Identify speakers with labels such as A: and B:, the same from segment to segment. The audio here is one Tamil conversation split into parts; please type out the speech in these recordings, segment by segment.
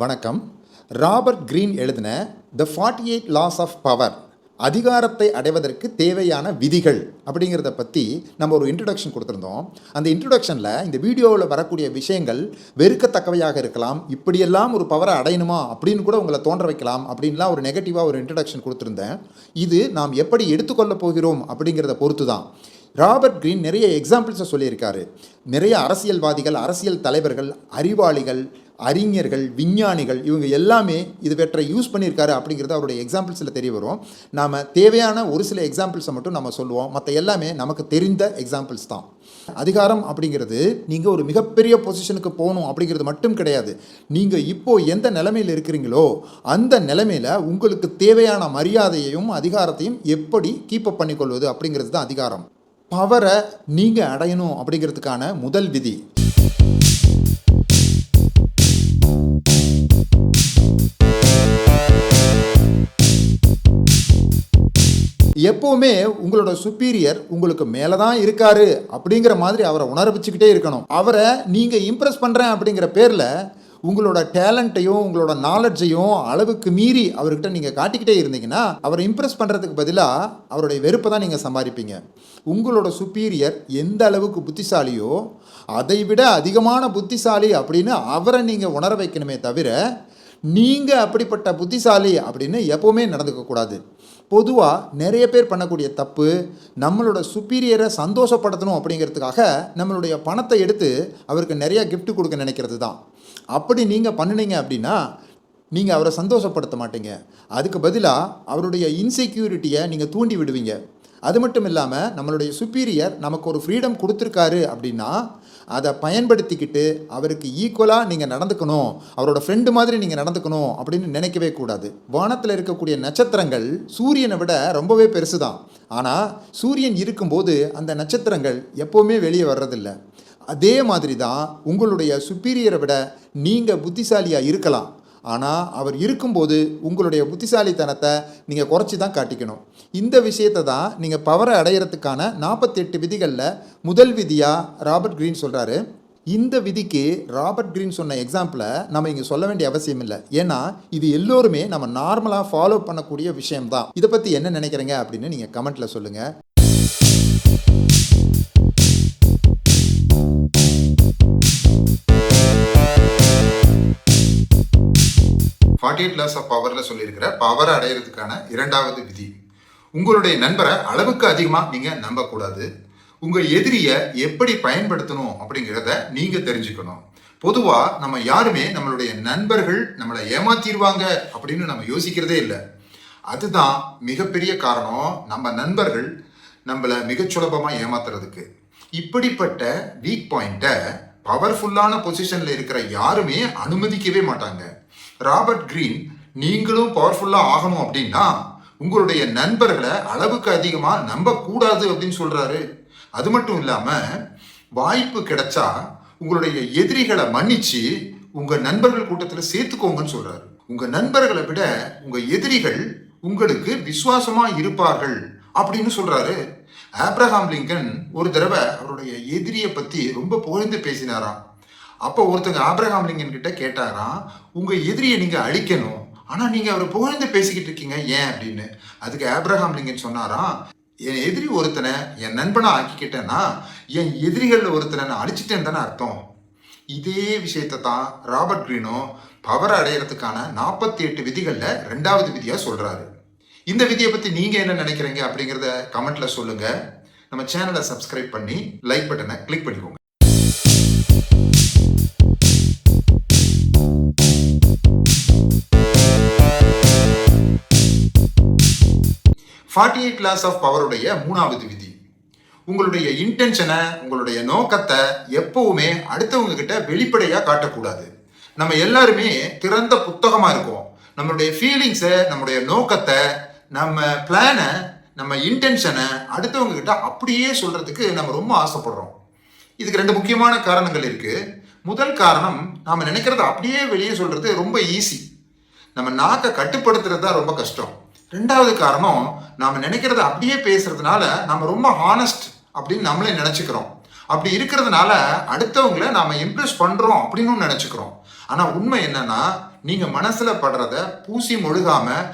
A: வணக்கம். ராபர்ட் கிரீன் எழுதின த 48 லாஸ் ஆஃப் பவர், அதிகாரத்தை அடைவதற்கு தேவையான விதிகள் அப்படிங்கிறத பற்றி நம்ம ஒரு இன்ட்ரடக்ஷன் கொடுத்துருந்தோம். அந்த இன்ட்ரடக்ஷனில் இந்த வீடியோவில் வரக்கூடிய விஷயங்கள் வெறுக்கத்தக்கவையாக இருக்கலாம், இப்படியெல்லாம் ஒரு பவரை அடையணுமா அப்படின்னு கூட உங்களை தோன்ற வைக்கலாம் அப்படின்லாம் ஒரு நெகட்டிவாக ஒரு இன்ட்ரடக்ஷன் கொடுத்துருந்தேன். இது நாம் எப்படி எடுத்துக்கொள்ளப் போகிறோம் அப்படிங்கிறத பொறுத்து தான். ராபர்ட் கிரீன் நிறைய எக்ஸாம்பிள்ஸை சொல்லியிருக்காரு. நிறைய அரசியல்வாதிகள், அரசியல் தலைவர்கள், அறிவாளிகள், அறிஞர்கள், விஞ்ஞானிகள் இவங்க எல்லாமே இது வெற்றை யூஸ் பண்ணியிருக்காரு அப்படிங்கிறது அவருடைய எக்ஸாம்பிள்ஸில் தெரிய வரும். நாம் தேவையான ஒரு சில எக்ஸாம்பிள்ஸை மட்டும் நம்ம சொல்லுவோம், மற்ற எல்லாமே நமக்கு தெரிந்த எக்ஸாம்பிள்ஸ் தான். அதிகாரம் அப்படிங்கிறது நீங்கள் ஒரு மிகப்பெரிய பொசிஷனுக்கு போகணும் அப்படிங்கிறது மட்டும் கிடையாது. நீங்கள் இப்போது எந்த நிலைமையில் இருக்கிறீங்களோ அந்த நிலைமையில் உங்களுக்கு தேவையான மரியாதையையும் அதிகாரத்தையும் எப்படி கீப்பப் பண்ணிக்கொள்வது அப்படிங்கிறது தான் அதிகாரம். பவரை நீங்கள் அடையணும் அப்படிங்கிறதுக்கான முதல் விதி, எப்போவுமே உங்களோட சுப்பீரியர் உங்களுக்கு மேலே தான் இருக்காரு அப்படிங்கிற மாதிரி அவரை உணர வச்சுக்கிட்டே இருக்கணும். அவரை நீங்கள் இம்ப்ரெஸ் பண்ணுறேன் அப்படிங்கிற பேரில் உங்களோட டேலண்ட்டையும் உங்களோட நாலெட்ஜையும் அளவுக்கு மீறி அவர்கிட்ட நீங்கள் காட்டிக்கிட்டே இருந்தீங்கன்னா அவரை இம்ப்ரெஸ் பண்ணுறதுக்கு பதிலாக அவருடைய வெறுப்பை தான் நீங்கள் சம்பாதிப்பீங்க. உங்களோட சுப்பீரியர் எந்த அளவுக்கு புத்திசாலியோ அதை விட அதிகமான புத்திசாலி அப்படின்னு அவரை நீங்கள் உணர வைக்கணுமே தவிர நீங்கள் அப்படிப்பட்ட புத்திசாலி அப்படின்னு எப்போவுமே நடந்துக்கக்கூடாது. பொதுவாக நிறைய பேர் பண்ணக்கூடிய தப்பு, நம்மளோட சுப்பீரியரை சந்தோஷப்படுத்தணும் அப்படிங்கிறதுக்காக நம்மளுடைய பணத்தை எடுத்து அவருக்கு நிறையா கிஃப்ட் கொடுக்க நினைக்கிறது தான். அப்படி நீங்கள் பண்ணினீங்க அப்படின்னா நீங்கள் அவரை சந்தோஷப்படுத்த மாட்டீங்க. அதுக்கு பதிலாக அவருடைய இன்செக்யூரிட்டியை நீங்கள் தூண்டி விடுவீங்க. அது மட்டும் இல்லாமல் நம்மளுடைய சுப்பீரியர் நமக்கு ஒரு ஃப்ரீடம் கொடுத்துருக்காரு அப்படின்னா அதை பயன்படுத்திக்கிட்டு அவருக்கு ஈக்குவலாக நீங்கள் நடந்துக்கணும், அவரோட ஃப்ரெண்டு மாதிரி நீங்கள் நடந்துக்கணும் அப்படின்னு நினைக்கவே கூடாது. வானத்தில் இருக்கக்கூடிய நட்சத்திரங்கள் சூரியனை விட ரொம்பவே பெருசு தான். ஆனால் சூரியன் இருக்கும்போது அந்த நட்சத்திரங்கள் எப்போவுமே வெளியே வர்றதில்லை. அதே மாதிரி தான் உங்களுடைய சுப்பீரியரை விட நீங்கள் புத்திசாலியாக இருக்கலாம், ஆனால் அவர் இருக்கும்போது உங்களுடைய புத்திசாலித்தனத்தை நீங்கள் குறைச்சி தான் காட்டிக்கணும். இந்த விஷயத்தை தான் நீங்கள் பவரை அடையிறதுக்கான 48 விதிகளில் முதல் விதியாக ராபர்ட் கிரீன் சொல்கிறாரு. இந்த விதிக்கு ராபர்ட் கிரீன் சொன்ன எக்ஸாம்பிளை நம்ம இங்கே சொல்ல வேண்டிய அவசியம் இல்லை, ஏன்னா இது எல்லோருமே நம்ம நார்மலாக ஃபாலோ பண்ணக்கூடிய விஷயம்தான். இதை பற்றி என்ன நினைக்கிறீங்க அப்படின்னு நீங்கள் கமெண்ட்டில் சொல்லுங்கள். லாஸ் ஆஃப் பவரில் சொல்லியிருக்கிற பவரை அடையிறதுக்கான இரண்டாவது விதி, உங்களுடைய நண்பரை அளவுக்கு அதிகமாக நீங்கள் நம்பக்கூடாது. உங்கள் எதிரியை எப்படி பயன்படுத்தணும் அப்படிங்கிறத நீங்கள் தெரிஞ்சுக்கணும். பொதுவாக நம்ம யாருமே நம்மளுடைய நண்பர்கள் நம்மளை ஏமாத்திடுவாங்க அப்படின்னு நம்ம யோசிக்கிறதே இல்லை. அதுதான் மிகப்பெரிய காரணம், நம்ம நண்பர்கள் நம்மளை மிக சுலபமாக ஏமாத்துறதுக்கு. இப்படிப்பட்ட வீக் பாயிண்ட்டை பவர்ஃபுல்லான பொசிஷனில் இருக்கிற யாருமே அனுமதிக்கவே மாட்டாங்க. ராபர்ட் கிரீன் நீங்களும் பவர்ஃபுல்லாக ஆகணும் அப்படின்னா உங்களுடைய நண்பர்களை அளவுக்கு அதிகமாக நம்பக்கூடாது அப்படின்னு சொல்கிறாரு. அது மட்டும் இல்லாமல் வாய்ப்பு கிடைச்சா உங்களுடைய எதிரிகளை மன்னிச்சு உங்கள் நண்பர்கள் கூட்டத்தில் சேர்த்துக்கோங்கன்னு சொல்கிறாரு. உங்கள் நண்பர்களை விட உங்கள் எதிரிகள் உங்களுக்கு விசுவாசமாக இருப்பார்கள் அப்படின்னு சொல்கிறாரு. ஆப்ரஹாம் லிங்கன் ஒரு தடவை அவருடைய எதிரியை பற்றி ரொம்ப புகழ்ந்து பேசினாராம். அப்போ ஒருத்தங்க ஆப்ரஹாம் லிங்கன் கிட்ட கேட்டாராம், உங்கள் எதிரியை நீங்கள் அழிக்கணும், ஆனால் நீங்கள் அவரை புகழ்ந்து பேசிக்கிட்டு இருக்கீங்க ஏன் அப்படின்னு. அதுக்கு ஆப்ரஹாம் லிங்கன் சொன்னாராம், என் எதிரி ஒருத்தனை என் நண்பனை ஆக்கிக்கிட்டேன்னா என் எதிரிகளில் ஒருத்தனை நான் அழிச்சிட்டேன்னு தானே அர்த்தம். இதே விஷயத்தை தான் ராபர்ட் கிரீனும் பவரை அடையிறதுக்கான 48 விதிகளில் ரெண்டாவது விதியாக சொல்கிறாரு. இந்த விதியை பற்றி நீங்கள் என்ன நினைக்கிறீங்க அப்படிங்கிறத கமெண்ட்டில் சொல்லுங்கள். நம்ம சேனலை சப்ஸ்கிரைப் பண்ணி லைக் பட்டனை கிளிக் பண்ணிக்கோங்க. 48 லாஸ் ஆஃப் பவருடைய மூணாவது விதி, உங்களுடைய இன்டென்ஷனை, உங்களுடைய நோக்கத்தை எப்பவுமே அடுத்தவங்க கிட்ட வெளிப்படையாக காட்டக்கூடாது. நம்ம எல்லாருமே திறந்த புத்தகமாக இருக்கோம். நம்மளுடைய ஃபீலிங்ஸை, நம்மளுடைய நோக்கத்தை, நம்ம பிளானை, நம்ம இன்டென்ஷனை அடுத்தவங்க கிட்ட அப்படியே சொல்கிறதுக்கு நம்ம ரொம்ப ஆசைப்படுறோம். இதுக்கு ரெண்டு முக்கியமான காரணங்கள் இருக்குது. முதல் காரணம், நாம் நினைக்கிறத அப்படியே வெளியே சொல்கிறது ரொம்ப ஈஸி, நம்ம நாக்கை கட்டுப்படுத்துறது தான் ரொம்ப கஷ்டம். ரெண்டாவது காரணம், நாம் நினைக்கிறத அப்படியே பேசுறதுனால நம்ம ரொம்ப ஹானஸ்ட் அப்படின்னு நம்மளே நினச்சிக்கிறோம். அப்படி இருக்கிறதுனால அடுத்தவங்களை நாம் இம்ப்ரெஸ் பண்ணுறோம் அப்படின்னு நினச்சிக்கிறோம். ஆனா உண்மை என்னன்னா, நீங்க மனசுல படுறத பூசி மொழுகாம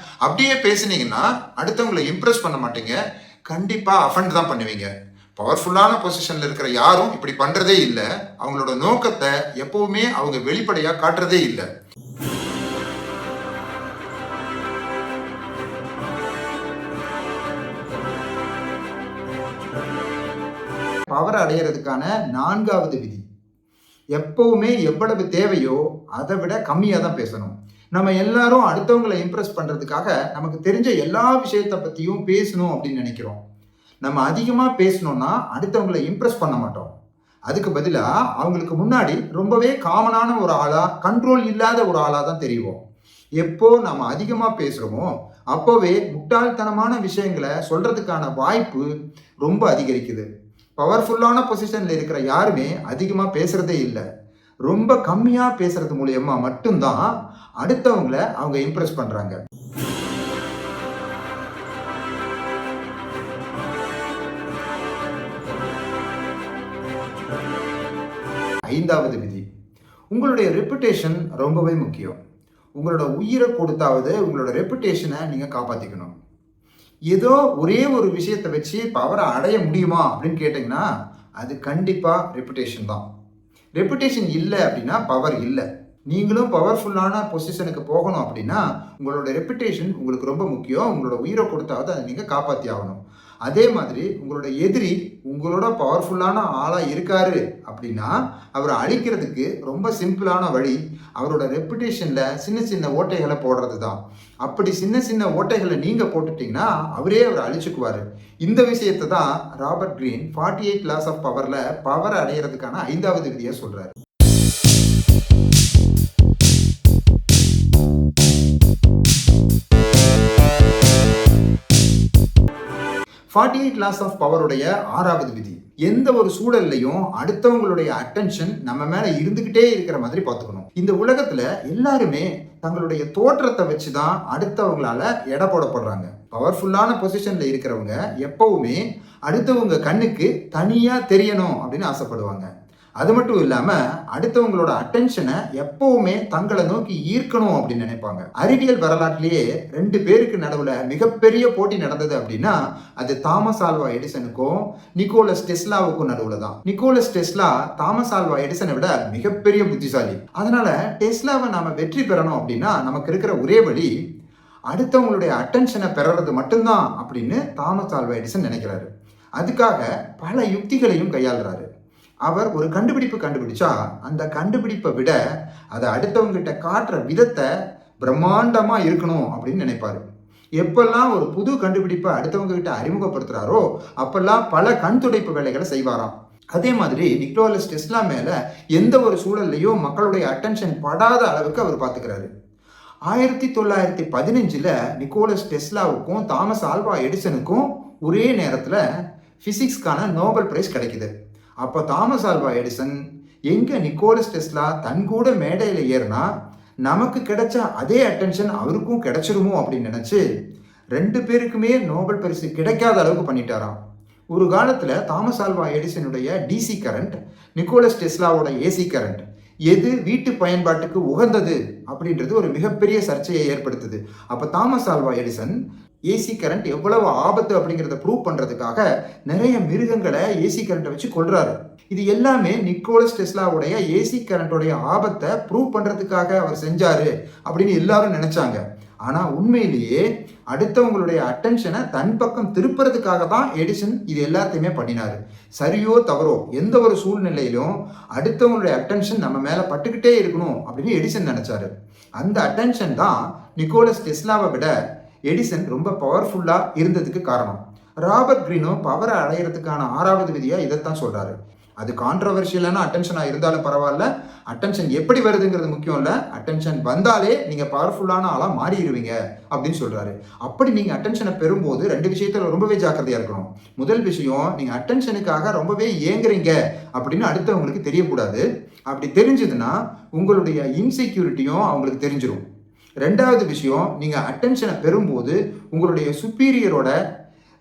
A: அப்படியே பேசுனீங்கன்னா அடுத்தவங்களை இம்ப்ரெஸ் பண்ண மாட்டீங்க, கண்டிப்பா அஃபண்ட் தான் பண்ணுவீங்க. பவர்ஃபுல்லான பொசிஷன்ல இருக்கிற யாரும் இப்படி பண்றதே இல்லை. அவங்களோட நோக்கத்தை எப்பவுமே அவங்க வெளிப்படையா காட்டுறதே இல்லை. பவர் அடையிறதுக்கான 4வது விதி, எப்பவுமே எவ்வளவு தேவையோ அதை விட கம்மியாக தான் பேசணும். நம்ம எல்லாரும் அடுத்தவங்களை இம்ப்ரெஸ் பண்றதுக்காக நமக்கு தெரிஞ்ச எல்லா விஷயத்தை பத்தியும் பேசணும் அப்படின்னு நினைக்கிறோம். நம்ம அதிகமாக பேசணும்னா அடுத்தவங்களை இம்ப்ரெஸ் பண்ண மாட்டோம். அதுக்கு பதிலாக அவங்களுக்கு முன்னாடி ரொம்பவே காமனான ஒரு ஆளா, கண்ட்ரோல் இல்லாத ஒரு ஆளா தான் தெரியும். எப்போ நம்ம அதிகமாக பேசுகிறோமோ அப்போவே முட்டாள்தனமான விஷயங்களை சொல்றதுக்கான வாய்ப்பு ரொம்ப அதிகரிக்குது. பவர்ஃபுல்லான பொசிஷன்ல இருக்கிற யாருமே அதிகமாக பேசுறதே இல்லை. ரொம்ப கம்மியாக பேசுறது மூலியமா மட்டும்தான் அடுத்தவங்களை அவங்க இம்ப்ரெஸ் பண்றாங்க. ஐந்தாவது விதி, உங்களுடைய ரெப்புடேஷன் ரொம்பவே முக்கியம். உங்களோட உயிரை கொடுத்தாவது உங்களோட ரெப்புடேஷனை நீங்கள் காப்பாற்றிக்கணும். ஏதோ ஒரே ஒரு விஷயத்தை வச்சு பவரை அடைய முடியுமா அப்படின்னு கேட்டிங்கன்னா அது கண்டிப்பாக ரெப்புடேஷன் தான். ரெப்புடேஷன் இல்லை அப்படின்னா பவர் இல்லை. நீங்களும் பவர்ஃபுல்லான பொசிஷனுக்கு போகணும் அப்படின்னா உங்களோட ரெப்புடேஷன் உங்களுக்கு ரொம்ப முக்கியம். உங்களோட உயிரை கொடுத்தாவது அதை நீங்கள் காப்பாற்றி ஆகணும். அதே மாதிரி உங்களோட எதிரி உங்களோட பவர்ஃபுல்லான ஆளாக இருக்காரு அப்படின்னா அவரை அழிக்கிறதுக்கு ரொம்ப சிம்பிளான வழி அவரோட ரெப்புடேஷனில் சின்ன சின்ன ஓட்டைகளை போடுறது தான். அப்படி சின்ன சின்ன ஓட்டைகளை நீங்கள் போட்டுட்டீங்கன்னா அவரே அவரை அழிச்சுக்குவார். இந்த விஷயத்தை தான் ராபர்ட் கிரீன் 48 லாஸ் ஆஃப் பவரில் பவர் அடையிறதுக்கான 5வது விதியை சொல்கிறார். 48 லாஸ் ஆஃப் பவருடைய 6வது விதி, எந்த ஒரு சூழல்லையும் அடுத்தவங்களுடைய அட்டென்ஷன் நம்ம மேல இருந்துகிட்டே இருக்கிற மாதிரி பார்த்துக்கணும். இந்த உலகத்துல எல்லாருமே தங்களுடைய தோற்றத்தை வச்சுதான் அடுத்தவங்களால எடை போடப்படுறாங்க. பவர்ஃபுல்லான பொசிஷன்ல இருக்கிறவங்க எப்பவுமே அடுத்தவங்க கண்ணுக்கு தனியா தெரியணும் அப்படின்னு ஆசைப்படுவாங்க. அது மட்டும் இல்லாம அடுத்தவங்களோட அட்டென்ஷனை எப்பவுமே தங்களை நோக்கி ஈர்க்கணும் அப்படின்னு நினைப்பாங்க. அறிவியல் வரலாற்றிலேயே 2 பேருக்கு நடுவுல மிகப்பெரிய போட்டி நடந்தது அப்படின்னா அது தாமஸ் ஆல்வா எடிசனுக்கும் நிக்கோலஸ் டெஸ்லாவுக்கும் நடுவுல தான். நிக்கோலஸ் டெஸ்லா தாமஸ் ஆல்வா எடிசனை விட மிகப்பெரிய புத்திசாலி. அதனால டெஸ்லாவை நாம வெற்றி பெறணும் அப்படின்னா நமக்கு இருக்கிற ஒரே வழி அடுத்தவங்களுடைய அட்டென்ஷனை பெறது மட்டும்தான் அப்படின்னு தாமஸ் ஆல்வா எடிசன் நினைக்கிறாரு. அதுக்காக பல யுக்திகளையும் கையாளுறாரு. அவர் ஒரு கண்டுபிடிப்பு கண்டுபிடிச்சா அந்த கண்டுபிடிப்பை விட அதை அடுத்தவங்கிட்ட காட்டுற விதத்தை பிரம்மாண்டமா இருக்கணும் அப்படின்னு நினைப்பாரு. எப்பெல்லாம் ஒரு புது கண்டுபிடிப்பை அடுத்தவங்க கிட்ட அறிமுகப்படுத்துறாரோ அப்பெல்லாம் பல கண் துடைப்பு வேலைகளை செய்வாராம். அதே மாதிரி நிக்கோலஸ் டெஸ்லா மேல எந்த ஒரு சூழல்லையும் மக்களுடைய அட்டென்ஷன் படாத அளவுக்கு அவர் பார்த்துக்கிறாரு. 1915 நிக்கோலஸ் டெஸ்லாவுக்கும் தாமஸ் ஆல்வா எடிசனுக்கும் ஒரே நேரத்தில் பிசிக்ஸ்க்கான நோபல் பிரைஸ் கிடைக்குது. அப்போ தாமஸ் ஆல்வா எடிசன் எங்க நிக்கோலஸ் டெஸ்லா தன் கூட மேடையில் ஏறினா நமக்கு கிடைச்ச அதே அட்டென்ஷன் அவருக்கும் கிடைச்சிருமோ அப்படின்னு நினைச்சு 2 பேருக்குமே நோபல் பரிசு கிடைக்காத அளவுக்கு பண்ணிட்டாராம். ஒரு காலத்துல தாமஸ் ஆல்வா எடிசனுடைய டிசி கரண்ட், நிக்கோலஸ் டெஸ்லாவோட ஏசி கரண்ட் எது வீட்டு பயன்பாட்டுக்கு உகந்தது அப்படின்றது ஒரு மிகப்பெரிய சர்ச்சையை ஏற்படுத்துது. அப்போ Thomas Alva Edison AC current எவ்வளவு ஆபத்து அப்படிங்கிறத ப்ரூவ் பண்றதுக்காக நிறைய மிருகங்களை ஏசி கரண்ட்டை வச்சு கொல்றாரு. இது எல்லாமே நிக்கோலஸ் டெஸ்லாவுடைய ஏசி கரண்ட்டோடைய ஆபத்தை ப்ரூவ் பண்றதுக்காக அவர் செஞ்சாரு அப்படின்னு எல்லாரும் நினைச்சாங்க. ஆனா உண்மையிலேயே அடுத்தவங்களுடைய அட்டென்ஷனை தன் பக்கம் திருப்புறதுக்காக தான் எடிசன் இது எல்லாத்தையுமே பண்ணினாரு. சரியோ தவறோ எந்த ஒரு சூழ்நிலையிலும் அடுத்தவங்களுடைய அட்டென்ஷன் நம்ம மேல பட்டுக்கிட்டே இருக்கணும் அப்படின்னு எடிசன் நினைச்சாரு. அந்த அட்டென்ஷன் தான் நிக்கோலஸ் டெஸ்லாவை விட எடிசன் ரொம்ப பவர்ஃபுல்லா இருந்ததுக்கு காரணம். ராபர்ட் கிரீனும் பவரை அடையிறதுக்கான 6வது விதியா இதைத்தான் சொல்றாரு. அது கான்ட்ரவர்ஷியலான அட்டென்ஷனா இருந்தாலும் பரவாயில்ல, அட்டென்ஷன் எப்படி வருதுங்கிறது முக்கியம் இல்லை, அட்டென்ஷன் வந்தாலே நீங்க பவர்ஃபுல்லான ஆளா மாறிடுவீங்க அப்படின்னு சொல்றாரு. அப்படி நீங்க அட்டென்ஷனை பெறும்போது 2 விஷயத்துல ரொம்பவே ஜாக்கிரதையா இருக்கணும். முதல் விஷயம், நீங்க அட்டென்ஷனுக்காக ரொம்பவே ஏங்குறீங்க அப்படின்னு அடுத்தவங்களுக்கு தெரியக்கூடாது. அப்படி தெரிஞ்சதுன்னா உங்களுடைய இன்செக்யூரிட்டியும் அவங்களுக்கு தெரிஞ்சிடும். 2வது விஷயம், நீங்க அட்டென்ஷனை பெறும்போது உங்களுடைய சுப்பீரியரோட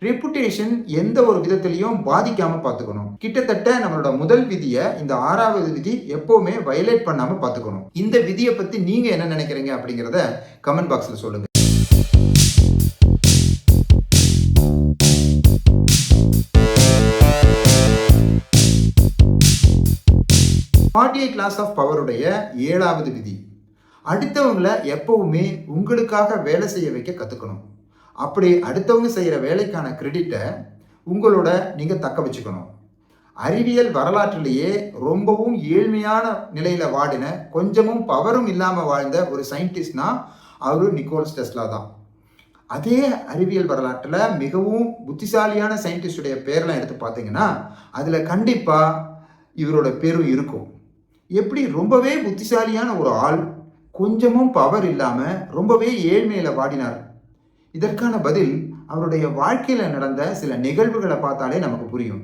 A: ரெப்புடேஷன் எந்த ஒரு விதத்திலையும் பாதிக்காம பார்த்துக்கணும். கிட்டத்தட்ட நம்மளோட முதல் விதியை இந்த 6வது விதி எப்பவுமே வயலேட் பண்ணாம பார்த்துக்கணும். இந்த விதியை பத்தி நீங்க என்ன நினைக்கிறீங்க அப்படிங்கிறத கமெண்ட் பாக்ஸ்ல சொல்லுங்க. 48 laws of powerுடைய 7வது விதி, அடுத்தவங்களை எப்பவுமே உங்களுக்காக வேலை செய்ய வைக்க கத்துக்கணும். அப்படி அடுத்தவங்க செய்யற வேலைக்கான கிரெடிட்டை உங்களோட நீங்க தக்க வச்சுக்கணும். அறிவியல் வரலாற்றிலேயே ரொம்பவும் ஏழ்மையான நிலையில வாடின, கொஞ்சமும் பவரும் இல்லாம வாழ்ந்த ஒரு சயின்டிஸ்ட்னா அவரு நிக்கோலஸ் டெஸ்லா தான். அதே அறிவியல் வரலாற்றில் மிகவும் புத்திசாலியான சயின்டிஸ்டுடைய பேர்லாம் எடுத்து பார்த்தீங்கன்னா அதில் கண்டிப்பாக இவரோட பேரும் இருக்கும். எப்படி ரொம்பவே புத்திசாலியான ஒரு ஆள் கொஞ்சமும் பவர் இல்லாமல் ரொம்பவே ஏழ்மையில் வாடினார்? இதற்கான பதில் அவருடைய வாழ்க்கையில் நடந்த சில நிகழ்வுகளை பார்த்தாலே நமக்கு புரியும்.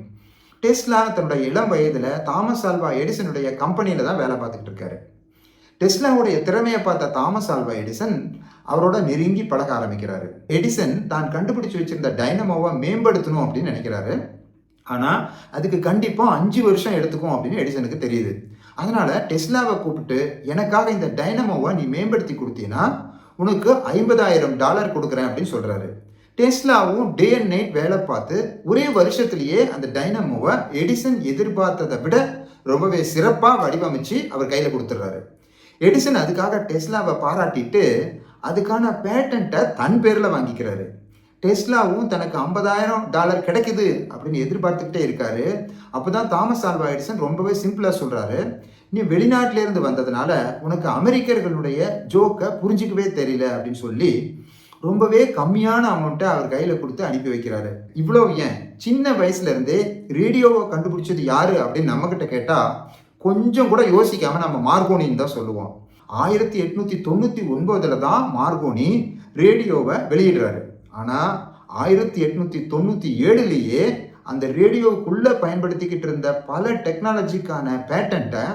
A: டெஸ்லா தன்னுடைய இளம் வயதில் தாமஸ் ஆல்வா எடிசனுடைய கம்பெனியில் தான் வேலை பார்த்துக்கிட்டு இருக்காரு. டெஸ்லாவுடைய திறமையை பார்த்த தாமஸ் ஆல்வா எடிசன் அவரோட நெருங்கி பழக ஆரம்பிக்கிறாரு. எடிசன் தான் கண்டுபிடிச்சு வச்சிருந்த டைனமோவை மேம்படுத்தணும் அப்படின்னு நினைக்கிறாரு. ஆனால் அதுக்கு கண்டிப்பாக 5 வருஷம் எடுத்துக்கும் அப்படின்னு எடிசனுக்கு தெரியுது. அதனால டெஸ்லாவை கூப்பிட்டு, எனக்காக இந்த டைனமோவை நீ மேம்படுத்தி கொடுத்தீங்கன்னா உனக்கு $50,000 கொடுக்குறேன் அப்படின்னு சொல்றாரு. டெஸ்லாவும் டே அண்ட் நைட் வேலை பார்த்து ஒரே வருஷத்திலேயே அந்த டைனமோவை எடிசன் எதிர்பார்த்ததை விட ரொம்பவே சிறப்பாக வடிவமைச்சு அவர் கையில் கொடுத்துட்றாரு. எடிசன் அதுக்காக டெஸ்லாவை பாராட்டிட்டு அதுக்கான பேட்டன்ட்டை தன் பேரில் வாங்கிக்கிறாரு. டெஸ்லாவும் தனக்கு $50,000 கிடைக்குது அப்படின்னு எதிர்பார்த்துக்கிட்டே இருக்காரு. அப்போதான் தாமஸ் ஆல்வா எடிசன் ரொம்பவே சிம்பிளாக சொல்கிறாரு, நீ வெளிநாட்டிலேருந்து வந்ததுனால உனக்கு அமெரிக்கர்களுடைய ஜோக்கை புரிஞ்சிக்கவே தெரியல அப்படின்னு சொல்லி ரொம்பவே கம்மியான அமௌண்ட்டை அவர் கையில் கொடுத்து அனுப்பி வைக்கிறாரு. இவ்வளோ ஏன், சின்ன வயசுலேருந்தே ரேடியோவை கண்டுபிடிச்சது யாரு அப்படின்னு நம்மக்கிட்ட கேட்டால் கொஞ்சம் கூட யோசிக்காமல் நம்ம மார்கோனின்னு தான் சொல்லுவோம். 1899 தான் மார்கோனி ரேடியோவை வெளியிடுறாரு. ஆனால் 1897லேயே அந்த ரேடியோவுக்குள்ளே பயன்படுத்திக்கிட்டு இருந்த பல டெக்னாலஜிக்கான பேட்டன்ட்டை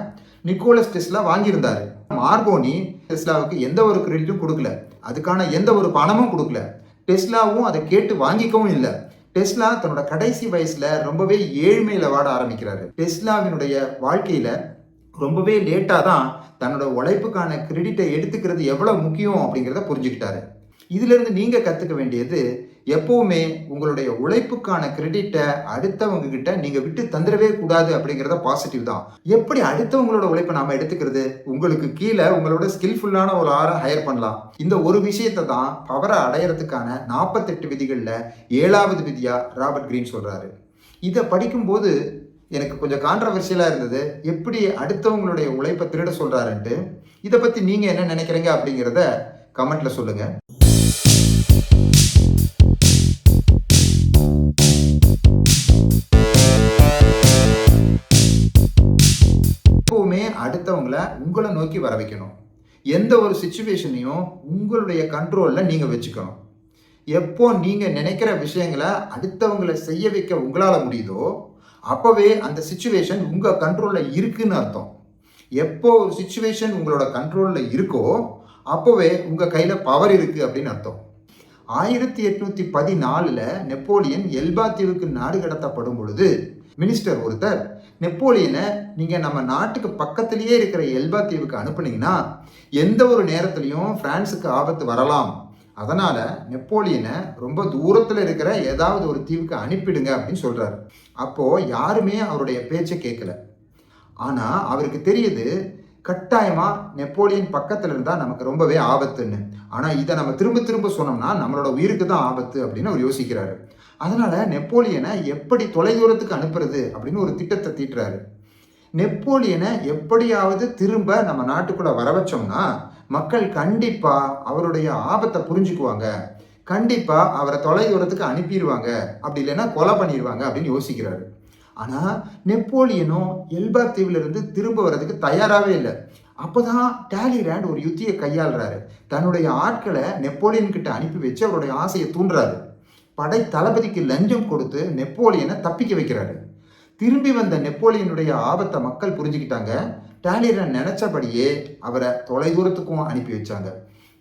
A: நிக்கோலஸ் டெஸ்லா வாங்கியிருந்தாரு. மார்கோனி டெஸ்லாவுக்கு எந்த ஒரு கிரெடிட்டும் கொடுக்கல, அதுக்கான எந்த ஒரு பணமும் கொடுக்கல. டெஸ்லாவும் அதை கேட்டு வாங்கிக்கவும் இல்லை. டெஸ்லா தன்னோட கடைசி வயசுல ரொம்பவே ஏழ்மையில வாட ஆரம்பிக்கிறாரு. டெஸ்லாவினுடைய வாழ்க்கையில ரொம்பவே லேட்டா தான் தன்னோட உழைப்புக்கான கிரெடிட்டை எடுத்துக்கிறது எவ்வளவு முக்கியம் அப்படிங்கிறத புரிஞ்சுக்கிட்டாரு. இதுல இருந்து நீங்க கத்துக்க வேண்டியது, எப்பவுமே உங்களுடைய உழைப்புக்கான கிரெடிட்டை அடுத்தவங்க கிட்ட நீங்க விட்டு தந்துடவே கூடாது அப்படிங்கிறத பாசிட்டிவ் தான். எப்படி அடுத்தவங்களோட உழைப்பை நாம எடுத்துக்கிறது? உங்களுக்கு கீழே உங்களோட ஸ்கில்ஃபுல்லான ஒரு ஆளை ஹையர் பண்ணலாம். இந்த ஒரு விஷயத்தை தான் பவரை அடையறதுக்கான 48 விதிகள்ல 7வது விதியா ராபர்ட் கிரீன் சொல்றாரு. இதை படிக்கும்போது எனக்கு கொஞ்சம் கான்ட்ரவர்ஷியலா இருந்தது. எப்படி அடுத்தவங்களுடைய உழைப்பை திருட சொல்றாருன்ட்டு. இதை பத்தி நீங்க என்ன நினைக்கிறீங்க அப்படிங்கிறத கமெண்ட்ல சொல்லுங்க. எப்பவுமே அடுத்தவங்களை உங்களை நோக்கி வர வைக்கணும். எந்த ஒரு சிச்சுவேஷனையும் உங்களுடைய கண்ட்ரோல்ல நீங்க வச்சுக்கணும். எப்போ நீங்க நினைக்கிற விஷயங்களை அடுத்தவங்களை செய்ய வைக்க உங்களால முடியுதோ அப்பவே அந்த சிச்சுவேஷன் உங்க கண்ட்ரோல்ல இருக்குன்னு அர்த்தம். எப்போ ஒரு சிச்சுவேஷன் உங்களோட கண்ட்ரோல்ல இருக்கோ அப்போவே உங்க கையில பவர் இருக்கு அப்படின்னு அர்த்தம். 1814 நெப்போலியன் எல்பா தீவுக்கு நாடு கடத்தப்படும் பொழுது மினிஸ்டர் ஒருத்தர், நெப்போலியனை நீங்க நம்ம நாட்டுக்கு பக்கத்திலேயே இருக்கிற எல்பா தீவுக்கு அனுப்புனீங்கன்னா எந்த ஒரு நேரத்திலையும் பிரான்ஸுக்கு ஆபத்து வரலாம், அதனால நெப்போலியனை ரொம்ப தூரத்தில் இருக்கிற ஏதாவது ஒரு தீவுக்கு அனுப்பிடுங்க அப்படின்னு சொல்றாரு. அப்போ யாருமே அவருடைய பேச்சை கேட்கல. ஆனா அவருக்கு தெரியுது, கட்டாயமா நெப்போலியன் பக்கத்துல இருந்தா நமக்கு ரொம்பவே ஆபத்துன்னு. ஆனா இதை நம்ம திரும்ப திரும்ப சொன்னோம்னா நம்மளோட உயிருக்கு தான் ஆபத்து அப்படின்னு அவர் யோசிக்கிறாரு. அதனால நெப்போலியனை எப்படி தொலைதூரத்துக்கு அனுப்புறது அப்படின்னு ஒரு திட்டத்தை தீட்டுறாரு. நெப்போலியனை எப்படியாவது திரும்ப நம்ம நாட்டுக்குள்ள வர வச்சோம்னா மக்கள் கண்டிப்பா அவருடைய ஆபத்தை புரிஞ்சுக்குவாங்க, கண்டிப்பா அவரை தொலைதூரத்துக்கு அனுப்பிடுவாங்க, அப்படி இல்லைன்னா கொலை பண்ணிடுவாங்க அப்படின்னு யோசிக்கிறாரு. ஆனா நெப்போலியனும் எல்பா தீவுல இருந்து திரும்ப வர்றதுக்கு தயாராகவே இல்லை. அப்போதான் டாலிராண்ட் ஒரு யுத்தியை கையாளுறாரு. தன்னுடைய ஆட்களை நெப்போலியன் கிட்ட அனுப்பி வச்சு அவருடைய ஆசையை தூண்டுறாரு. படை தளபதிக்கு லஞ்சம் கொடுத்து நெப்போலியனை தப்பிக்க வைக்கிறாரு. திரும்பி வந்த நெப்போலியனுடைய ஆபத்தை மக்கள் புரிஞ்சுக்கிட்டாங்க. டாலிராண்ட் நினைச்சபடியே அவரை தொலைதூரத்துக்கும் அனுப்பி வச்சாங்க.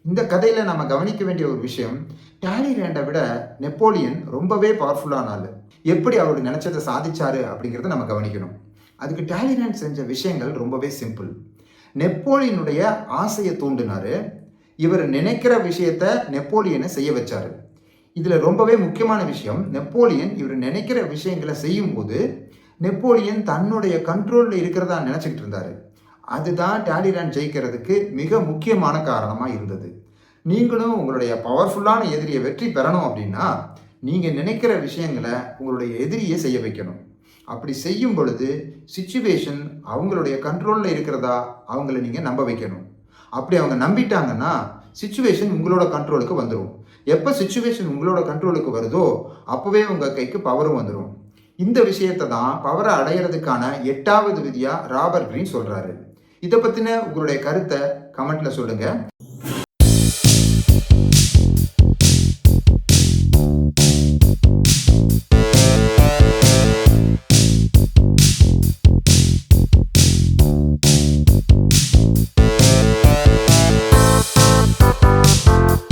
A: இந்த கதையில் நம்ம கவனிக்க வேண்டிய ஒரு விஷயம், டாலிரேண்டை விட நெப்போலியன் ரொம்பவே பவர்ஃபுல்லான ஆள். எப்படி அவர் நினச்சதை சாதிச்சாரு அப்படிங்கிறத நம்ம கவனிக்கணும். அதுக்கு டாலிரேண்ட் செஞ்ச விஷயங்கள் ரொம்பவே சிம்பிள். நெப்போலியனுடைய ஆசையை தூண்டினாரு. இவர் நினைக்கிற விஷயத்த நெப்போலியனை செய்ய வச்சாரு. இதில் ரொம்பவே முக்கியமான விஷயம், நெப்போலியன் இவர் நினைக்கிற விஷயங்களை செய்யும்போது நெப்போலியன் தன்னுடைய கண்ட்ரோலில் இருக்கிறதா நினச்சிக்கிட்டு இருந்தார். அதுதான் டாலிரேண்ட் ஜெயிக்கிறதுக்கு மிக முக்கியமான காரணமாக இருந்தது. நீங்களும் உங்களுடைய பவர்ஃபுல்லான எதிரியை வெற்றி பெறணும் அப்படின்னா நீங்கள் நினைக்கிற விஷயங்களை உங்களுடைய எதிரியை செய்ய வைக்கணும். அப்படி செய்யும் பொழுது சிச்சுவேஷன் அவங்களுடைய கண்ட்ரோலில் இருக்கிறதா அவங்கள நீங்கள் நம்ப வைக்கணும். அப்படி அவங்க நம்பிட்டாங்கன்னா சிச்சுவேஷன் உங்களோட கண்ட்ரோலுக்கு வந்துடும். எப்போ சிச்சுவேஷன் உங்களோட கண்ட்ரோலுக்கு வருதோ அப்போவே உங்கள் கைக்கு பவரும் வந்துடும். இந்த விஷயத்தை தான் பவரை அடையிறதுக்கான 8வது விதியாக ராபர்ட் கிரீன் சொல்கிறாரு. இதை பற்றின உங்களுடைய கருத்தை கமெண்ட்டில் சொல்லுங்கள்.